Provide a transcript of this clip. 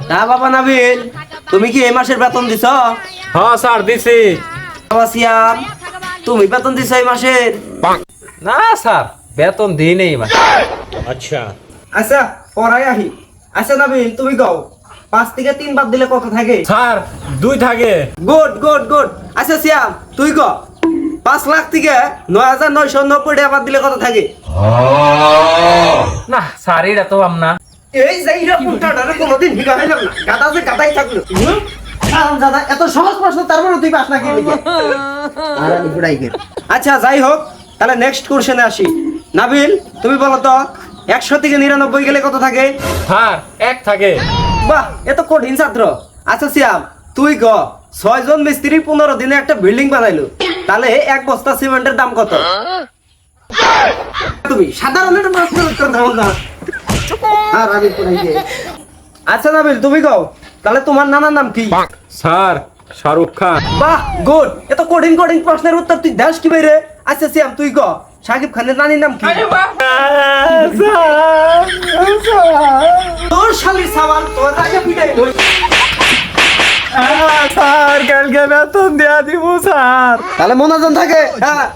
তা বাবা নাবিল, তুমি কি এই মাসের বেতন দিছ? হ্যাঁ স্যার দিছি। বাবা সিয়াম, তুমি বেতন দিছ এই মাসের? না স্যার, বেতন দিই নেই মাসে। আচ্ছা আচ্ছা পড়াই আহি। আচ্ছা নাবিল, তুমি কও 5 থেকে 3 বাদ দিলে কত থাকে? স্যার 2 থাকে। Good good good. আচ্ছা সিয়াম, তুই ক 5 লাখ থেকে 9,990 টাকা বাদ দিলে কত থাকে? না স্যার এটা তো আমনা। এই যাইরা পুটাটারে কোনোদিন হিগা হইলাম না, গাদা যে গাদাই থাকলো। দাদা এত সহজ প্রশ্ন, তারপরে তুই পাস না কি লিখে? আচ্ছা যাই হোক, তাহলে নেক্সট কোশ্চেনে আসি। নাবিল, তুমি বলো তো 100 থেকে 99 গেলে কত থাকে? স্যার 1 থাকে। বাহ, এত কঠিন ছাত্র। আচ্ছা সিয়াম, তুই ক 6 জন মিস্ত্রি 15 দিনে একটা বিল্ডিং বানাইলো, তাহলে 1 বস্তা সিমেন্টের দাম কত? তুমি সাধারণ একটা প্রশ্নের উত্তর দাও না। আর আমি পড়াই দিই। আচ্ছা নাবিল, তুমি কও তাহলে তোমার নানার নাম কি? স্যার শাহরুখ খান। বাহ গুড, এত কঠিন কঠিন প্রশ্নের উত্তর তুই দাস কি বাইরে? আচ্ছা সিয়াম, তুই ক শাকিব খানের নানির নাম কি? তোর শালির সাওয়াল তোর আগে পিটাই হই। স্যার কালকে বেতন দেয়া দিব স্যার। তাহলে মনোজন থাকে। হ্যাঁ